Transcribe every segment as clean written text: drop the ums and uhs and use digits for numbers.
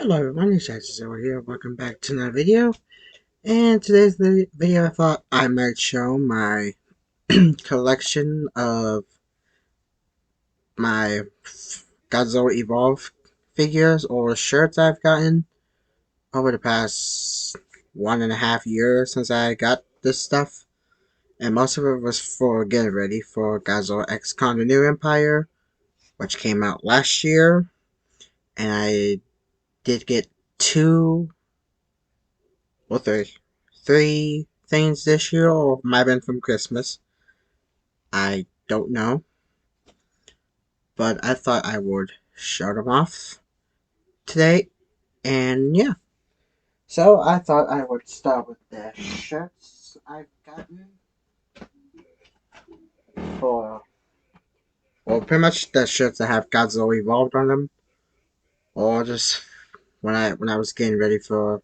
Hello everyone, it's Godzilla here. Welcome back to another video. And today's video I thought I might show my collection of my Godzilla Evolved figures or shirts I've gotten over the past 1.5 years since I got this stuff. And most of it was for getting ready for Godzilla X Kong the New Empire, which came out last year. And I did get two or three things this year, or might have been from Christmas. I don't know. But I thought I would show them off today. And yeah. So I thought I would start with the shirts I've gotten for, well, pretty much the shirts that have Godzilla Evolved on them, or just when I was getting ready for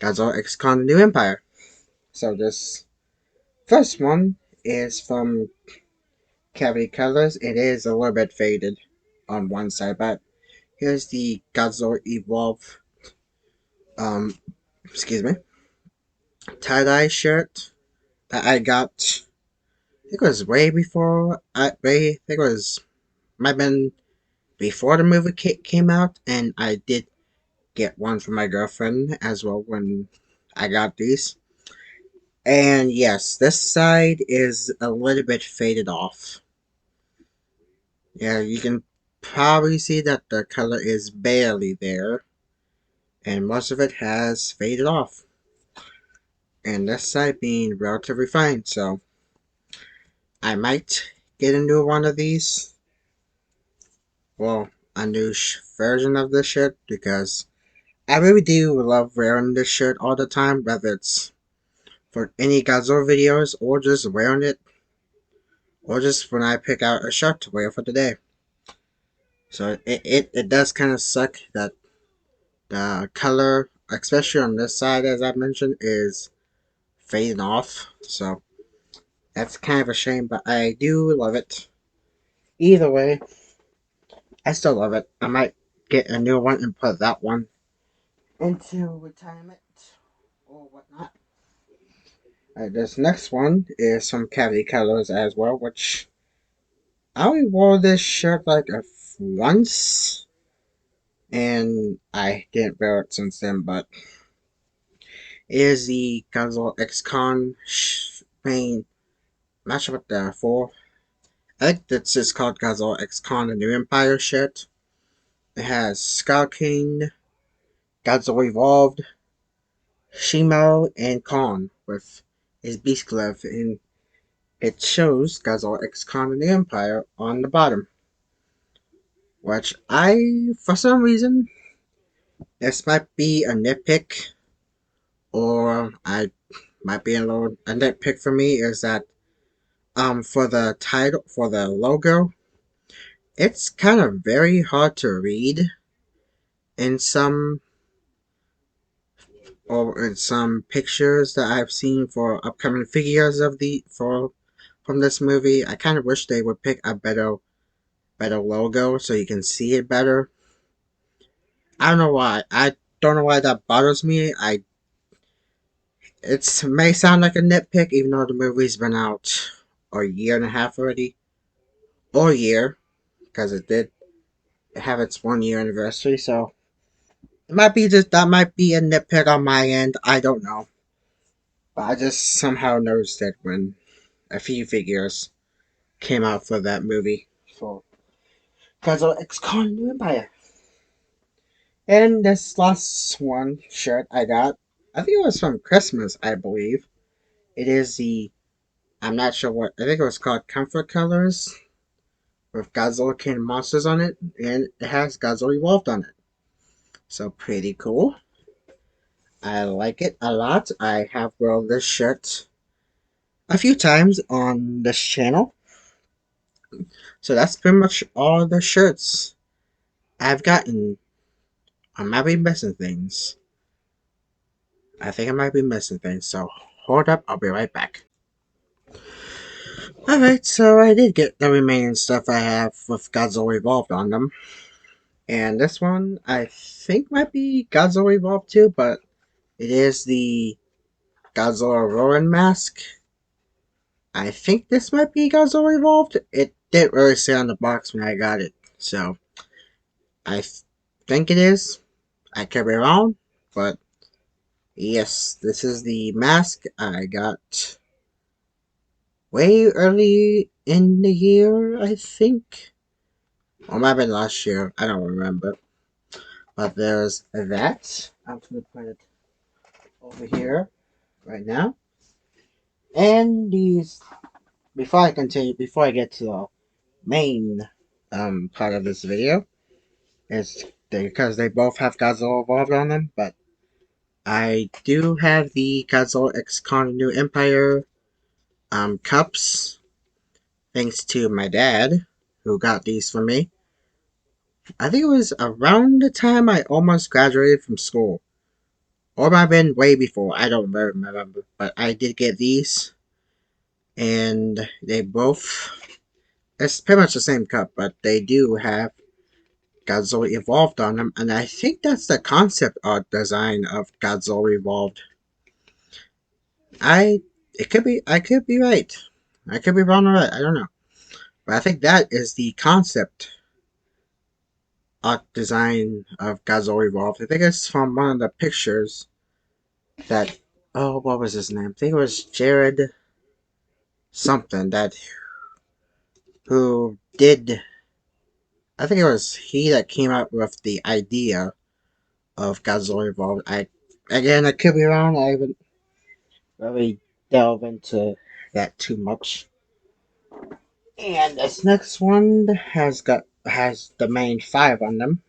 Godzilla X Kong the New Empire. So this first one is from Cavity Colors. It is a little bit faded on one side, but here's the Godzilla Evolve, um, excuse me, tie-dye shirt that I got. I think it was way before, I think it was, might have been before the movie came out, and I did get one for my girlfriend as well when I got these. And yes, this side is a little bit faded off. Yeah, you can probably see that the color is barely there, and most of it has faded off. And this side being relatively fine, so I might get a new one of these. Well, a new version of this shirt, because I really do love wearing this shirt all the time, whether it's for any Godzilla videos or just wearing it, or just when I pick out a shirt to wear for the day. So it does kind of suck that the color, especially on this side, as I mentioned, is fading off. So that's kind of a shame, but I do love it. Either way, I still love it. I might get a new one and put that one into retirement or whatnot. This next one is some Cavity Colors as well, which I only wore this shirt like once, and I didn't wear it since then, but it is the Godzilla X-Con main, I'm not sure what the for. I think that's just called Godzilla X-Con the New Empire shirt. It has Skull King, Godzilla Evolved, Shimo, and Kong with his beast glove, and it shows Godzilla X Kong and the Empire on the bottom. Which for some reason, this might be a nitpick, or I might be a nitpick for me, is that for the title, for the logo, it's kind of very hard to read in some pictures that I've seen for upcoming figures of from this movie. I kind of wish they would pick a better logo so you can see it better. I don't know why. I don't know why that bothers me. It may sound like a nitpick, even though the movie's been out a year and a half already, or a year, because it did have its 1 year anniversary. So it might be just that might be a nitpick on my end. I don't know, but I just somehow noticed it when a few figures came out for that movie for Godzilla X Kong New Empire. And this last one shirt I got, I think it was from Christmas, I believe. It is I'm not sure what, I think it was called Comfort Colors, with Godzilla King Monsters on it, and it has Godzilla Evolved on it. So pretty cool. I like it a lot. I have worn this shirt a few times on this channel. So that's pretty much all the shirts I've gotten. I might be missing things. I think I might be missing things, so hold up, I'll be right back. Alright, so I did get the remaining stuff I have with Godzilla Evolved on them. And this one I think might be Godzilla Evolved too, but it is the Godzilla Rowan mask. I think this might be Godzilla Evolved. It didn't really say on the box when I got it, so I think it is. I could be wrong, but yes, this is the mask I got way early in the year, I think. Or might have been last year, I don't remember. But there's that. I'm gonna put it over here right now. And these, before I continue, before I get to the main part of this video, is because they both have Godzilla Evolved on them, but I do have the Godzilla X Kong New Empire cups, thanks to my dad, who got these for me. I think it was around the time I almost graduated from school. Or it might have been way before, I don't remember. But I did get these, and they both, it's pretty much the same cup, but they do have Godzilla Evolved on them, and I think that's the concept art design of Godzilla Evolved. I I could be right. I could be wrong or right, I don't know. But I think that is the concept art design of Godzilla Evolved. I think it's from one of the pictures that, oh, what was his name? I think it was Jared something that who did, I think it was he that came up with the idea of Godzilla Evolved. I could be wrong. I haven't really delved into that too much. And this next one has the main five on them,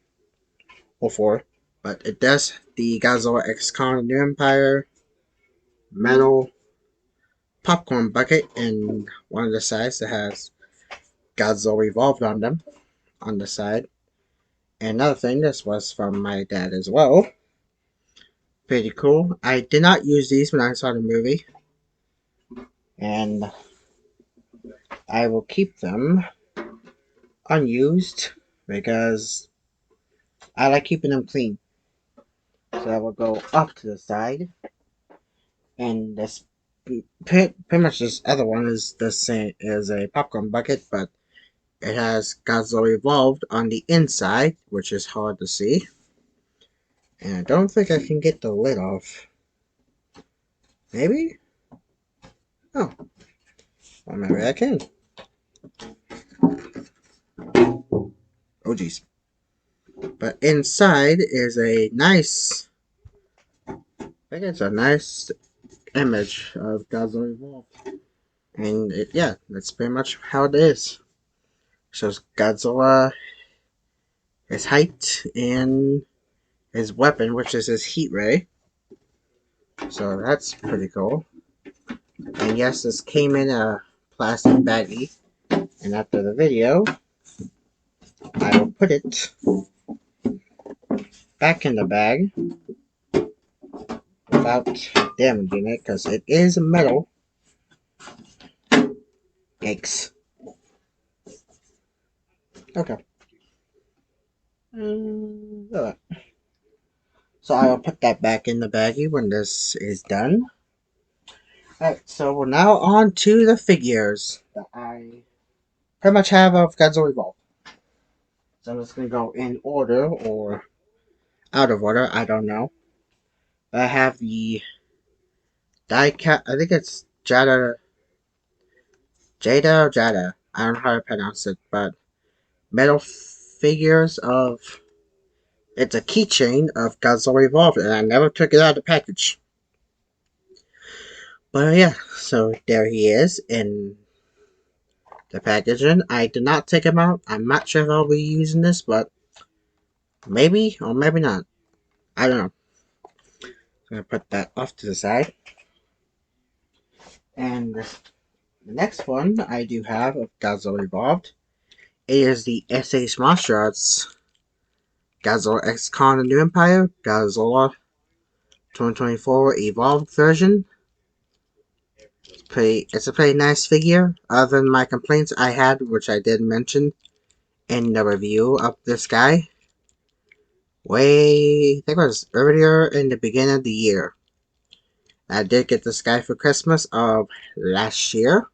or four, but it does the Godzilla X Kong New Empire metal popcorn bucket, and one of the sides that has Godzilla Evolved on them on the side. And another thing, this was from my dad as well. Pretty cool. I did not use these when I saw the movie, and I will keep them unused because I like keeping them clean. So I will go off to the side, and this pretty much this other one is the same as a popcorn bucket, but it has Godzilla Evolved on the inside, which is hard to see. And I don't think I can get the lid off. Maybe? Oh, well, maybe I can. Oh, geez. But inside is a nice, I think it's a nice image of Godzilla Evolved. And yeah, that's pretty much how it is. Shows Godzilla, his height, and his weapon, which is his heat ray. So that's pretty cool. And yes, this came in a plastic baggie. And after the video, I will put it back in the bag without damaging it because it is metal. Yikes. Okay. Alright. So I will put that back in the baggie when this is done. Alright, so we're now on to the figures that I pretty much have of Godzilla Evolved. So I'm just going to go in order or out of order, I don't know. I have the die-cut, I think it's Jada or Jada. I don't know how to pronounce it, but metal figures of. It's a keychain of Godzilla Evolved, and I never took it out of the package. But yeah, so there he is in the packaging. I did not take him out. I'm not sure if I'll be using this, but maybe or maybe not. I don't know. I'm gonna put that off to the side. And the next one I do have of Godzilla Evolved is the SH Martial Arts Godzilla X Kong the New Empire Godzilla 2024 Evolved version. It's a pretty nice figure. Other than my complaints I had, which I did mention in the review of this guy, I think it was earlier in the beginning of the year. I did get this guy for Christmas of last year,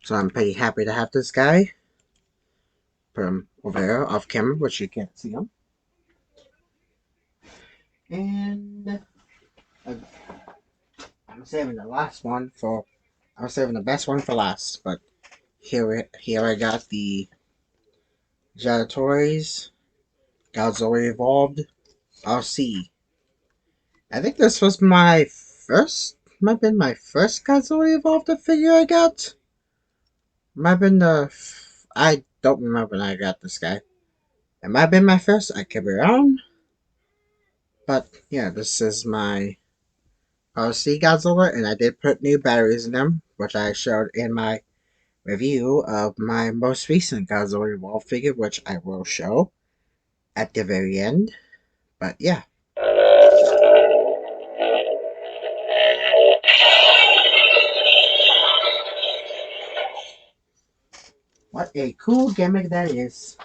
so I'm pretty happy to have this guy from over there off camera, which you can't see him. And I'm saving the last one for. I'm saving the best one for last, but here I got the Jadatories Godzilla Evolved RC. I think this was my first. Might have been my first Godzilla Evolved figure I got. Might have been the. I don't remember when I got this guy. It might have been my first. I could be wrong. But yeah, this is my RC Godzilla, and I did put new batteries in them, which I showed in my review of my most recent Godzilla Evolved figure, which I will show at the very end. But yeah. What a cool gimmick that is.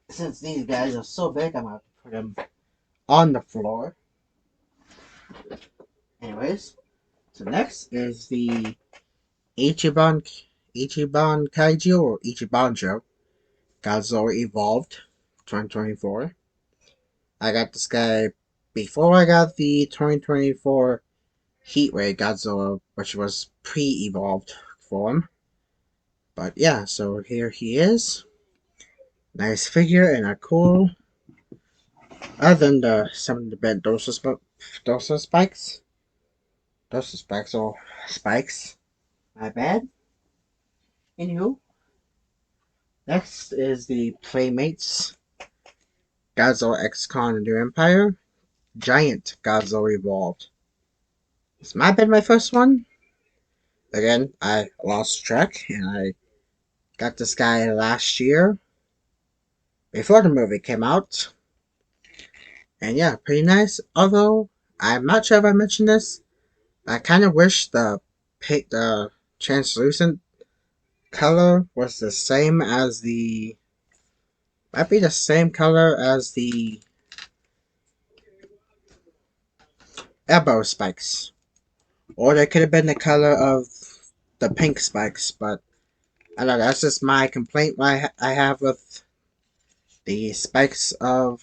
Since these guys are so big, I'm going to put them on the floor. Anyways, so next is the Ichiban Kaiju or Ichibanjo Godzilla Evolved 2024. I got this guy before I got the 2024 Heatwave Godzilla, which was pre-evolved form. But yeah, so here he is. Nice figure and a cool. Other than some of the bent dorsal spikes, or spikes. My bad. Anywho, next is the Playmates Godzilla X Kong the New Empire Giant Godzilla Evolved. This might have been my first one. Again, I lost track and I got this guy last year before the movie came out. And yeah, pretty nice. Although I'm not sure if I mentioned this, I kind of wish the translucent color was the same as the might be the same color as the elbow spikes, or they could have been the color of the pink spikes. But I don't know. That's just my complaint I have with the spikes of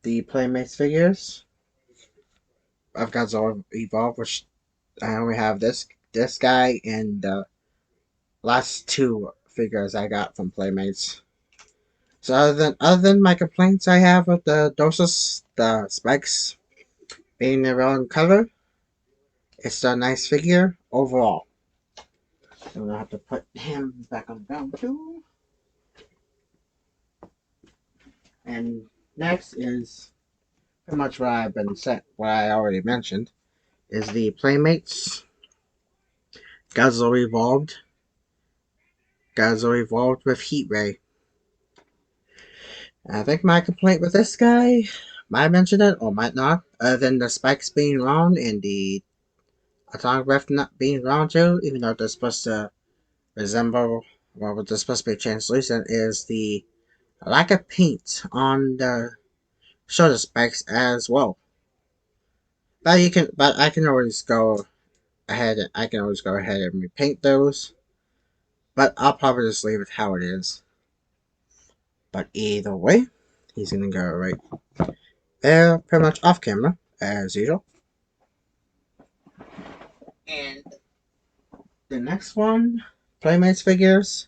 the Playmates figures. I've got Zord Evolve, which I only have this guy and the last two figures I got from Playmates. So other than my complaints I have with the spikes being the wrong color, it's a nice figure overall. I'm gonna have to put him back on the ground too. And next is pretty much what I already mentioned, is the Playmates Godzilla Evolved with Heat Ray. I think my complaint with this guy might mention it or might not, other than the spikes being wrong and the atomic breath not being wrong too, even though they're supposed to resemble, well, they're supposed to be translucent, is the lack of paint on the shoulder spikes as well. But I can always go ahead and repaint those. But I'll probably just leave it how it is. But either way, he's gonna go right there, pretty much off camera as usual. And the next one, Playmates figures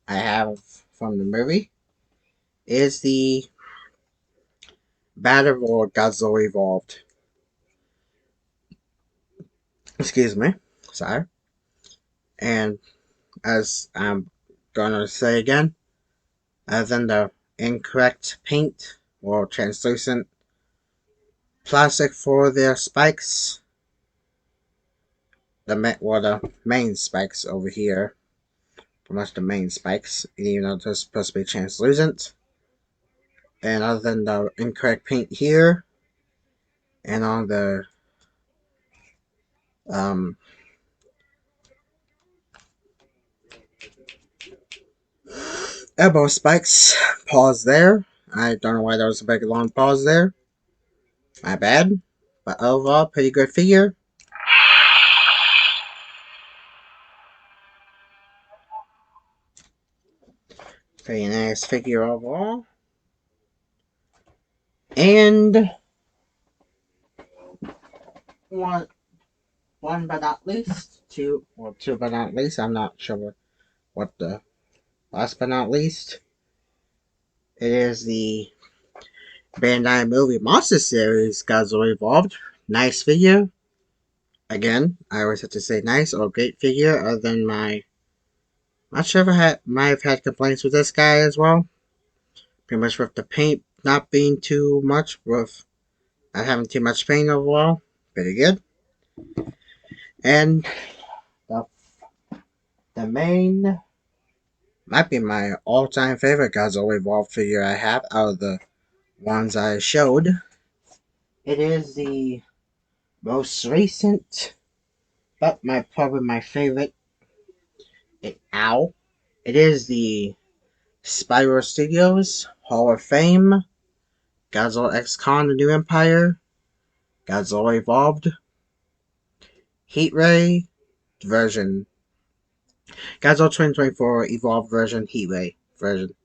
I have from the movie, is the Battle Royale Godzilla Evolved. Excuse me, sorry. And as I'm gonna say again, other than the incorrect paint or translucent plastic for their spikes, the main spikes over here, pretty much the main spikes, even though they're supposed to be translucent. And other than the incorrect paint here, and on the um, elbow spikes, pause there. I don't know why there was a big long pause there. My bad. But overall, pretty good figure. Pretty nice figure overall. And one, one but not least, two but not least. I'm not sure what the last but not least. It is the Bandai Movie Monster Series Godzilla Evolved. Nice figure. Again, I always have to say nice or great figure, other than not sure if might have had complaints with this guy as well. Pretty much with the paint not being too much, with not having too much paint overall. Pretty good. And the, the main might be my all-time favorite Godzilla Evolved figure I have out of the ones I showed. It is the most recent, but probably my favorite. It is the Spyro Studios Hall of Fame Godzilla X Kong: The New Empire, Godzilla Evolved, Heat Ray version, Godzilla 2024 Evolved version, Heat Ray version.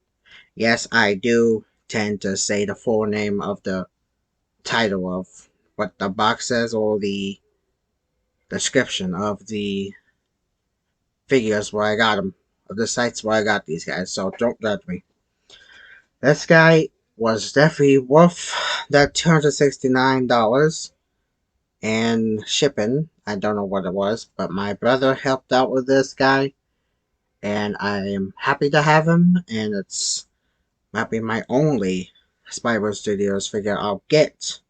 Yes, I do tend to say the full name of the title of what the box says or the description of the figures where I got them, of the sites where I got these guys, so don't judge me. This guy was definitely worth that $269 and shipping. I don't know what it was, but my brother helped out with this guy, and I am happy to have him. And it's might be my only Spyro Studios figure I'll get,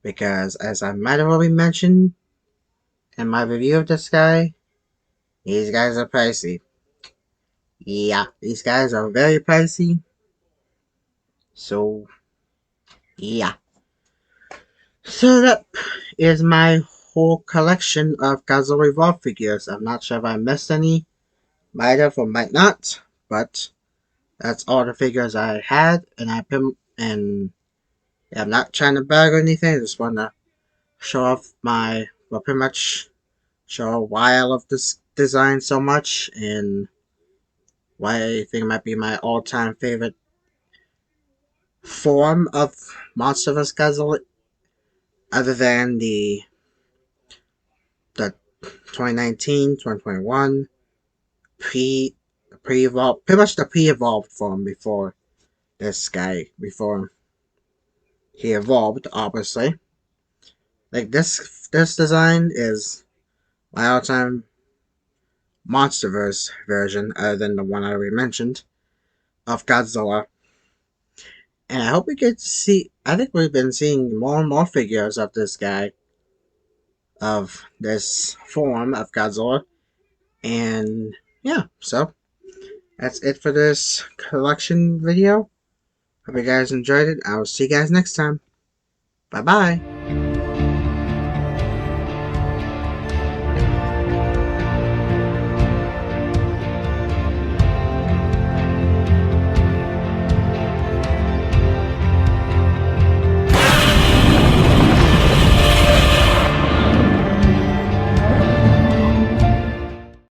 because as I might have already mentioned in my review of this guy, these guys are pricey. Yeah, these guys are very pricey. So yeah, so that is my whole collection of Godzilla Evolved figures. I'm not sure if I missed any. Might have or might not, but that's all the figures I had, and I'm not trying to brag or anything. I just want to show off pretty much show why I love this design so much and why I think it might be my all-time favorite form of Monster vs. Godzilla, other than the 2019, 2021 pre-evolved, pretty much the pre-evolved form before this guy, before he evolved, obviously. Like this design is my all-time MonsterVerse version, other than the one I already mentioned, of Godzilla. And I hope we get to see. I think we've been seeing more and more figures of this guy, of this form of Godzilla. And yeah, so that's it for this collection video. Hope you guys enjoyed it. I will see you guys next time. Bye bye.